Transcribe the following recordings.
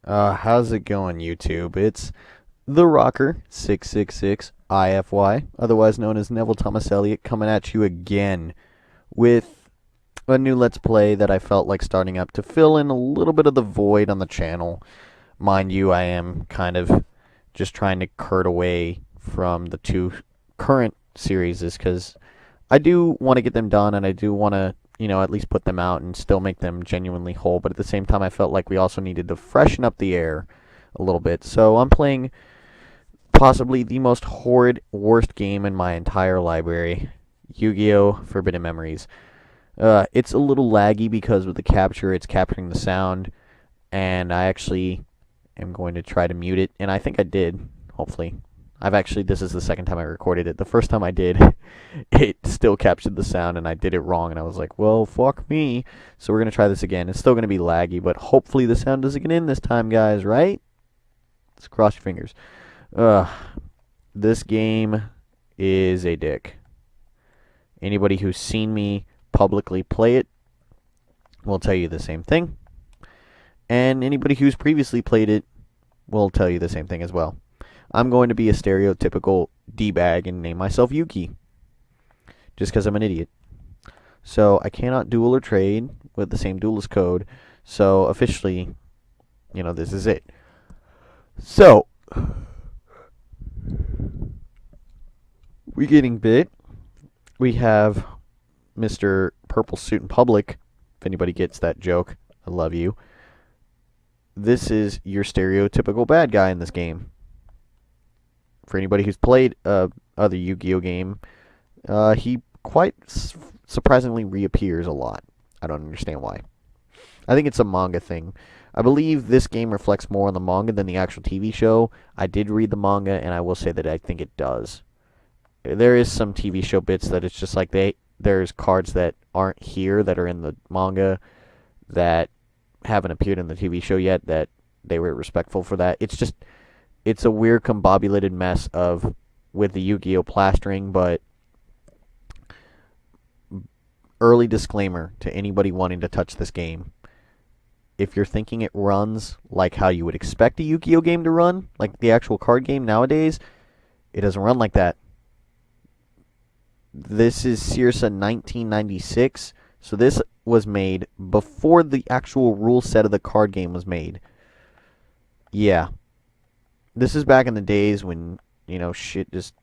How's it going, YouTube? It's the Rocker 666 IFY, otherwise known as Neville Thomas Elliott, coming at you again with a new Let's Play that I felt like starting up to fill in a little bit of the void on the channel. Mind you, I am kind of just trying to curt away from the two current series because I do want to get them done and I do want to, at least put them out and still make them genuinely whole. But at the same time, I felt like we also needed to freshen up the air a little bit. So I'm playing possibly the most horrid, worst game in my entire library, Yu-Gi-Oh! Forbidden Memories. It's a little laggy because with the capture, it's capturing the sound, and I actually am going to try to mute it, and I think I did, hopefully. This is the second time I recorded it. The first time I did, it still captured the sound, and I did it wrong, and I was like, well, fuck me. So we're going to try this again. It's still going to be laggy, but hopefully the sound doesn't get in this time, guys, right? Let's cross your fingers. This game is a dick. Anybody who's seen me publicly play it will tell you the same thing. And anybody who's previously played it will tell you the same thing as well. I'm going to be a stereotypical D-bag and name myself Yuki. Just because I'm an idiot. So I cannot duel or trade with the same duelist code. So officially, this is it. So, we getting bit. We have Mr. Purple Suit in Public. If anybody gets that joke, I love you. This is your stereotypical bad guy in this game. For anybody who's played other Yu-Gi-Oh game, he quite surprisingly reappears a lot. I don't understand why. I think it's a manga thing. I believe this game reflects more on the manga than the actual TV show. I did read the manga, and I will say that I think it does. There is some TV show bits that it's just like there's cards that aren't here that are in the manga that haven't appeared in the TV show yet that they were respectful for that. It's a weird combobulated mess with the Yu-Gi-Oh plastering, but early disclaimer to anybody wanting to touch this game. If you're thinking it runs like how you would expect a Yu-Gi-Oh game to run, like the actual card game nowadays, it doesn't run like that. This is Circa 1996, so this was made before the actual rule set of the card game was made. Yeah. This is back in the days when, shit just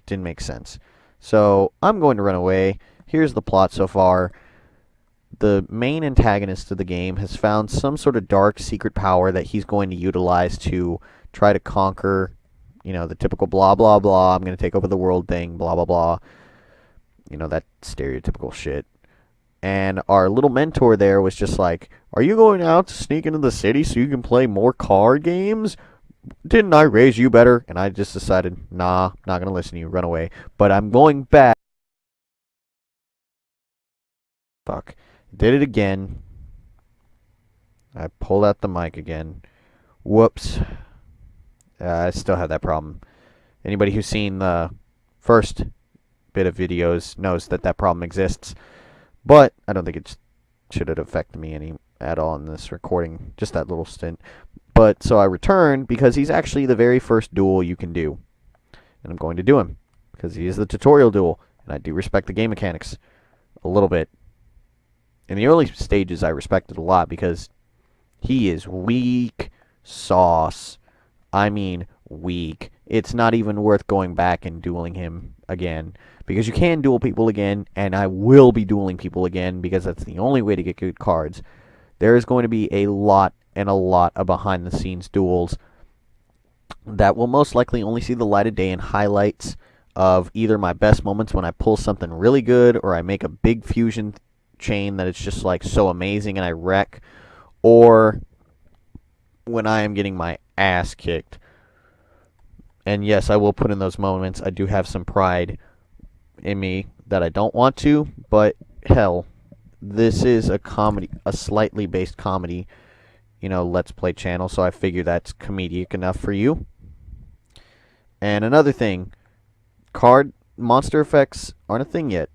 didn't make sense. So, I'm going to run away. Here's the plot so far. The main antagonist of the game has found some sort of dark secret power that he's going to utilize to try to conquer, the typical blah, blah, blah, I'm going to take over the world thing, blah, blah, blah. That stereotypical shit. And our little mentor there was just like, are you going out to sneak into the city so you can play more card games? Didn't I raise you better? And I just decided, nah, not going to listen to you, run away. But I'm going back. Fuck. Did it again. I pulled out the mic again. Whoops. I still have that problem. Anybody who's seen the first bit of videos knows that problem exists. But I don't think it should have affected me at all in this recording. Just that little stint. But so I returned because he's actually the very first duel you can do. And I'm going to do him. Because he is the tutorial duel. And I do respect the game mechanics. A little bit. In the early stages I respected a lot because he is weak sauce. I mean weak. It's not even worth going back and dueling him again. Because you can duel people again, and I will be dueling people again because that's the only way to get good cards. There is going to be a lot and a lot of behind-the-scenes duels that will most likely only see the light of day in highlights of either my best moments when I pull something really good or I make a big fusion chain that it's just like so amazing and I wreck, or when I am getting my ass kicked. And yes, I will put in those moments. I do have some pride in me that I don't want to, but hell, this is a comedy, a slightly based comedy, Let's Play channel, so I figure that's comedic enough for you. And another thing, card monster effects aren't a thing yet.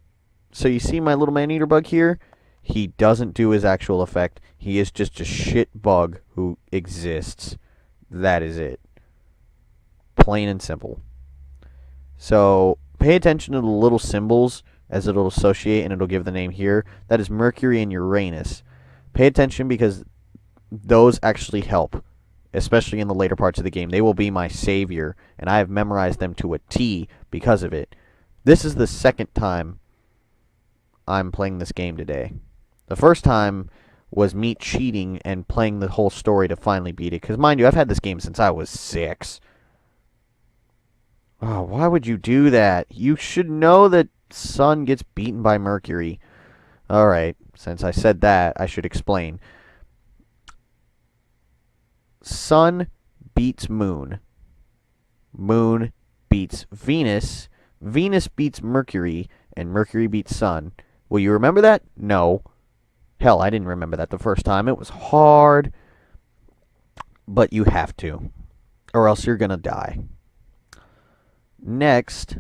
So you see my little man-eater bug here? He doesn't do his actual effect. He is just a shit bug who exists. That is it. Plain and simple. So pay attention to the little symbols as it'll associate and it'll give the name here. That is Mercury and Uranus. Pay attention because those actually help, especially in the later parts of the game. They will be my savior, and I have memorized them to a T because of it. This is the second time I'm playing this game today. The first time was me cheating and playing the whole story to finally beat it. Because, mind you, I've had this game since I was 6. Oh, why would you do that? You should know that Sun gets beaten by Mercury. Alright, since I said that, I should explain. Sun beats Moon. Moon beats Venus. Venus beats Mercury. And Mercury beats Sun. Will you remember that? No. Hell, I didn't remember that the first time. It was hard. But you have to. Or else you're going to die. Next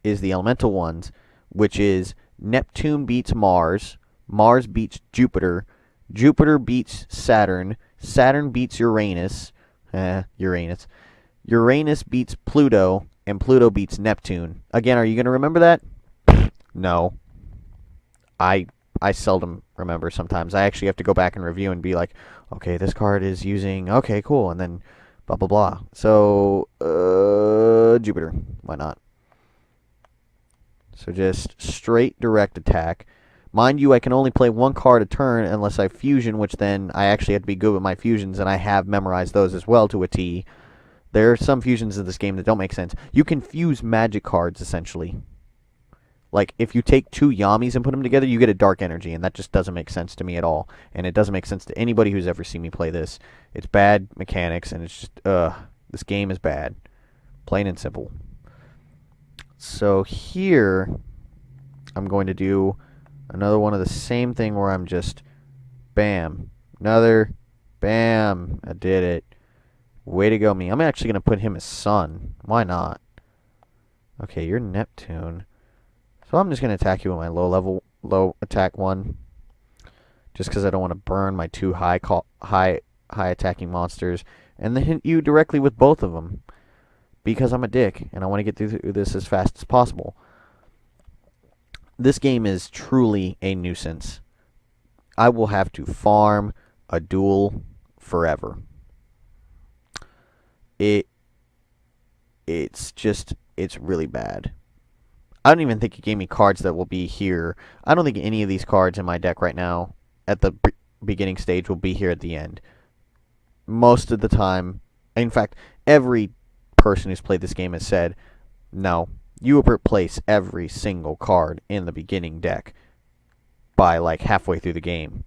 is the elemental ones, which is Neptune beats Mars. Mars beats Jupiter. Jupiter beats Saturn. Saturn beats Uranus. Uranus. Uranus beats Pluto. And Pluto beats Neptune. Again, are you going to remember that? No. I seldom remember sometimes. I actually have to go back and review and be like, okay, this card is using, okay, cool, and then blah, blah, blah. So, Jupiter. Why not? So just straight direct attack. Mind you, I can only play one card a turn unless I fusion, which then I actually have to be good with my fusions, and I have memorized those as well to a T. There are some fusions in this game that don't make sense. You can fuse magic cards, essentially. Like, if you take 2 Yamis and put them together, you get a dark energy, and that just doesn't make sense to me at all. And it doesn't make sense to anybody who's ever seen me play this. It's bad mechanics, and it's just, this game is bad. Plain and simple. So here, I'm going to do another one of the same thing where I'm just, bam, another, bam, I did it. Way to go, me. I'm actually going to put him as Sun. Why not? Okay, you're Neptune. So I'm just going to attack you with my low attack one. Just because I don't want to burn my 2 high attacking monsters. And then hit you directly with both of them. Because I'm a dick. And I want to get through this as fast as possible. This game is truly a nuisance. I will have to farm a duel forever. It's really bad. I don't even think it gave me cards that will be here. I don't think any of these cards in my deck right now at the beginning stage will be here at the end. Most of the time, in fact, every person who's played this game has said, no, you will replace every single card in the beginning deck by like halfway through the game.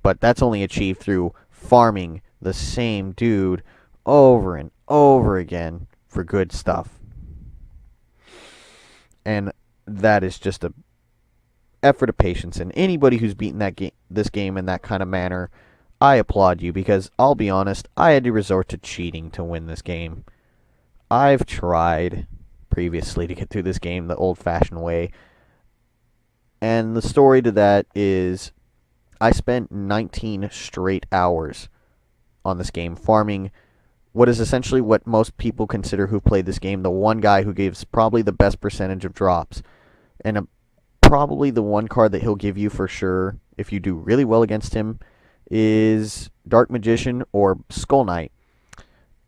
But that's only achieved through farming the same dude over and over again for good stuff. And that is just a effort of patience. And anybody who's beaten this game in that kind of manner, I applaud you, because I'll be honest, I had to resort to cheating to win this game. I've tried previously to get through this game the old-fashioned way. And the story to that is I spent 19 straight hours on this game farming what is essentially what most people consider who played this game, the one guy who gives probably the best percentage of drops. And probably the one card that he'll give you for sure, if you do really well against him, is Dark Magician or Skull Knight.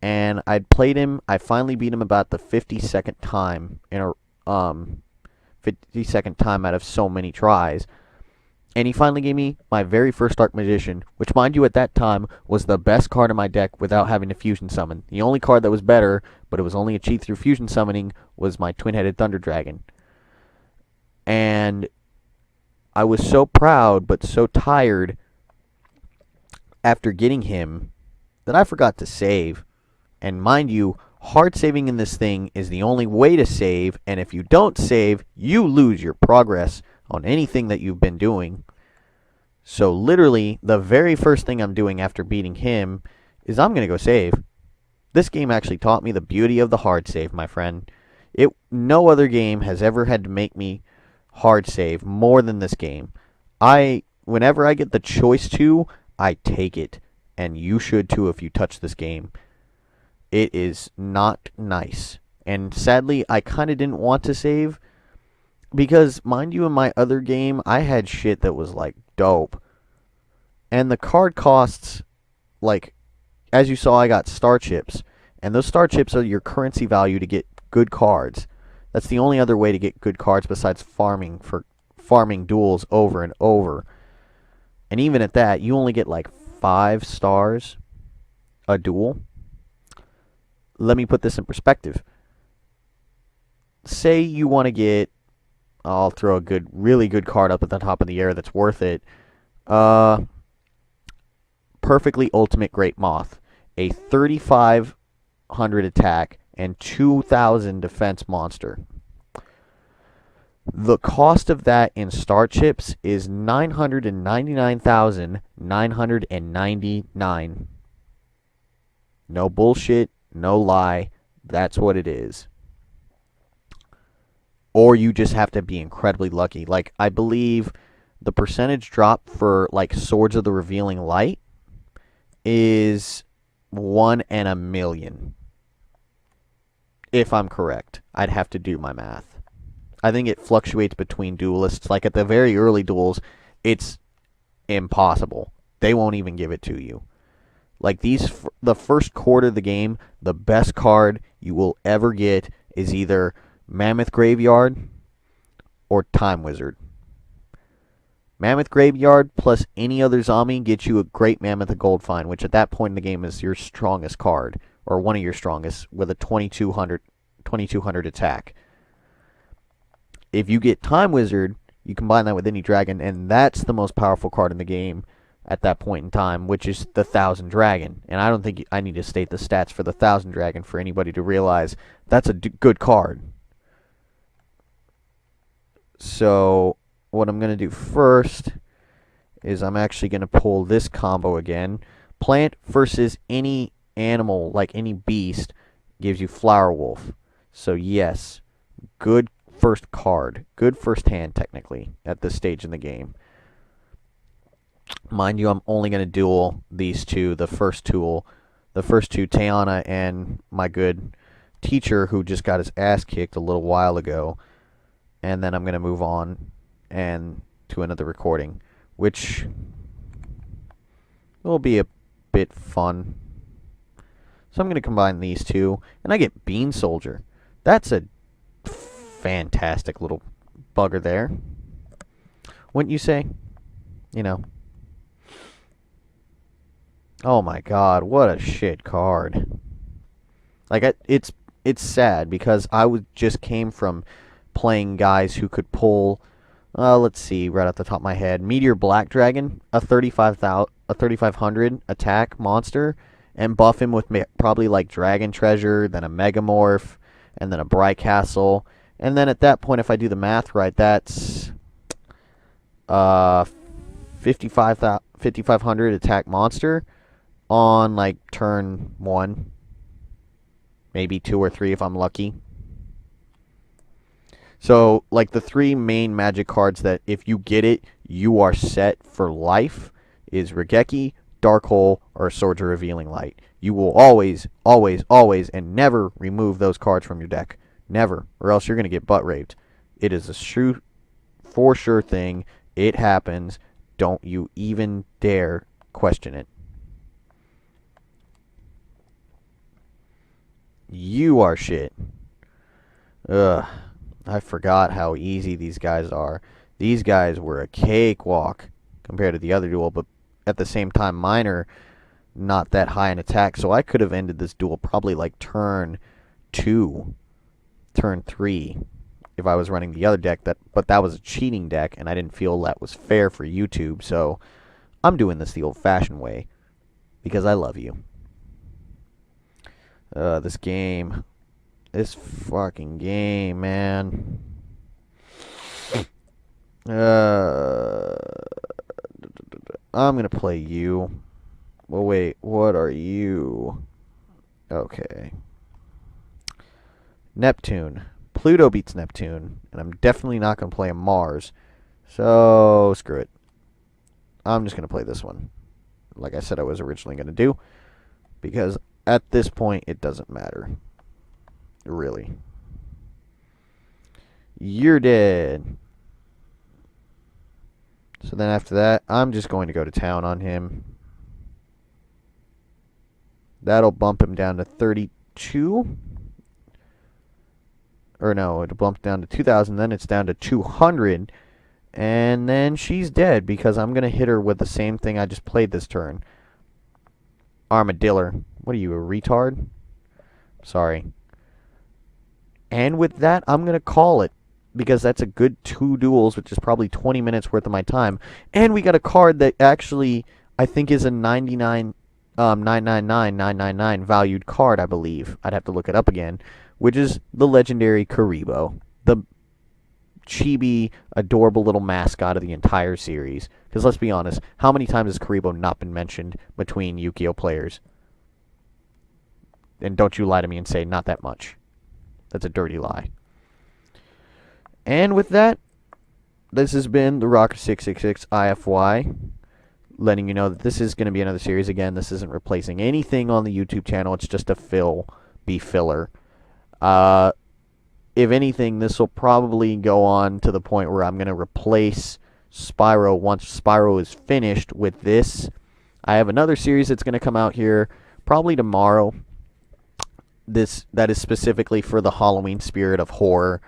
And I'd played him, I finally beat him about the 52nd time, in a 52nd time out of so many tries. And he finally gave me my very first Dark Magician, which, mind you, at that time was the best card in my deck without having to fusion summon. The only card that was better, but it was only achieved through fusion summoning, was my Twin-Headed Thunder Dragon. And I was so proud, but so tired after getting him that I forgot to save. And mind you, hard saving in this thing is the only way to save, and if you don't save, you lose your progress on anything that you've been doing. So literally, the very first thing I'm doing after beating him is I'm going to go save. This game actually taught me the beauty of the hard save, my friend. No other game has ever had to make me hard save more than this game. Whenever I get the choice to, I take it. And you should too if you touch this game. It is not nice. And sadly, I kind of didn't want to save because, mind you, in my other game, I had shit that was like dope. And the card costs, like, as you saw, I got star chips. And those star chips are your currency value to get good cards. That's the only other way to get good cards besides farming duels over and over. And even at that, you only get like 5 stars a duel. Let me put this in perspective. Say you want to get, I'll throw a really good card up at the top of the air that's worth it. Perfectly Ultimate Great Moth, a 3,500 attack and 2,000 defense monster. The cost of that in star chips is 999,999. No bullshit, no lie. That's what it is. Or you just have to be incredibly lucky. Like, I believe the percentage drop for, like, Swords of the Revealing Light is 1 in a million. If I'm correct. I'd have to do my math. I think it fluctuates between duelists. Like, at the very early duels, it's impossible. They won't even give it to you. Like, the first quarter of the game, the best card you will ever get is either Mammoth Graveyard or Time Wizard. Mammoth Graveyard plus any other zombie gets you a Great Mammoth of Goldfine, which at that point in the game is your strongest card, or one of your strongest, with a 2200 attack. If you get Time Wizard, you combine that with any dragon, and that's the most powerful card in the game at that point in time, which is the 1000 Dragon. And I don't think I need to state the stats for the 1000 Dragon for anybody to realize that's a good card. So what I'm going to do first is I'm actually going to pull this combo again. Plant versus any animal, like any beast, gives you Flower Wolf. So yes, good first card. Good first hand, technically, at this stage in the game. Mind you, I'm only going to duel these two, the first two, Tayana and my good teacher who just got his ass kicked a little while ago. And then I'm going to move on and to another recording, which will be a bit fun. So I'm going to combine these two, and I get Bean Soldier. That's a fantastic little bugger there. Wouldn't you say? You know. Oh my god, what a shit card. Like, it's sad because I just came from playing guys who could pull, let's see, right off the top of my head, Meteor Black Dragon, a 3,500 attack monster, and buff him with probably like Dragon Treasure, then a Megamorph, and then a Bright Castle. And then at that point, if I do the math right, that's 5,500 attack monster on like turn 1, maybe 2 or 3 if I'm lucky. So, like, the 3 main magic cards that if you get it, you are set for life is Raigeki, Dark-Hole, or Swords of Revealing Light. You will always, always, always, and never remove those cards from your deck. Never. Or else you're going to get butt raped. It is a for sure thing. It happens. Don't you even dare question it. You are shit. Ugh. I forgot how easy these guys are. These guys were a cakewalk compared to the other duel, but at the same time, mine are not that high in attack, so I could have ended this duel probably like turn 2, turn 3, if I was running the other deck. But that was a cheating deck, and I didn't feel that was fair for YouTube, so I'm doing this the old-fashioned way because I love you. This fucking game, man. I'm gonna play you. Well, wait, what are you? Okay. Neptune. Pluto beats Neptune, and I'm definitely not gonna play a Mars. So, screw it. I'm just going to play this one. Like I said I was originally going to do. Because at this point, it doesn't matter. Really. You're dead. So then after that, I'm just going to go to town on him. That'll bump him down to 32. Or no, it'll bump down to 2,000. Then it's down to 200. And then she's dead because I'm going to hit her with the same thing I just played this turn. Armadillo. What are you, a retard? Sorry. And with that, I'm going to call it. Because that's a good 2 duels, which is probably 20 minutes worth of my time. And we got a card that actually, I think, is a 999 valued card, I believe. I'd have to look it up again. Which is the legendary Kuriboh. The chibi, adorable little mascot of the entire series. Because let's be honest, how many times has Kuriboh not been mentioned between Yu-Gi-Oh players? And don't you lie to me and say not that much. That's a dirty lie. And with that, this has been the Rocker666 IFY, letting you know that this is going to be another series. Again, this isn't replacing anything on the YouTube channel. It's just a filler. If anything, this will probably go on to the point where I'm going to replace Spyro once Spyro is finished with this. I have another series that's going to come out here probably tomorrow. That is specifically for the Halloween spirit of horror.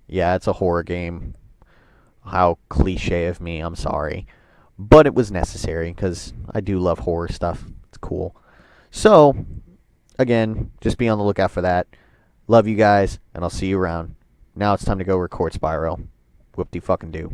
Yeah, it's a horror game. How cliche of me, I'm sorry. But it was necessary because I do love horror stuff. It's cool. So, again, just be on the lookout for that. Love you guys, and I'll see you around. Now it's time to go record Spyro. Whoop-de-fucking-do.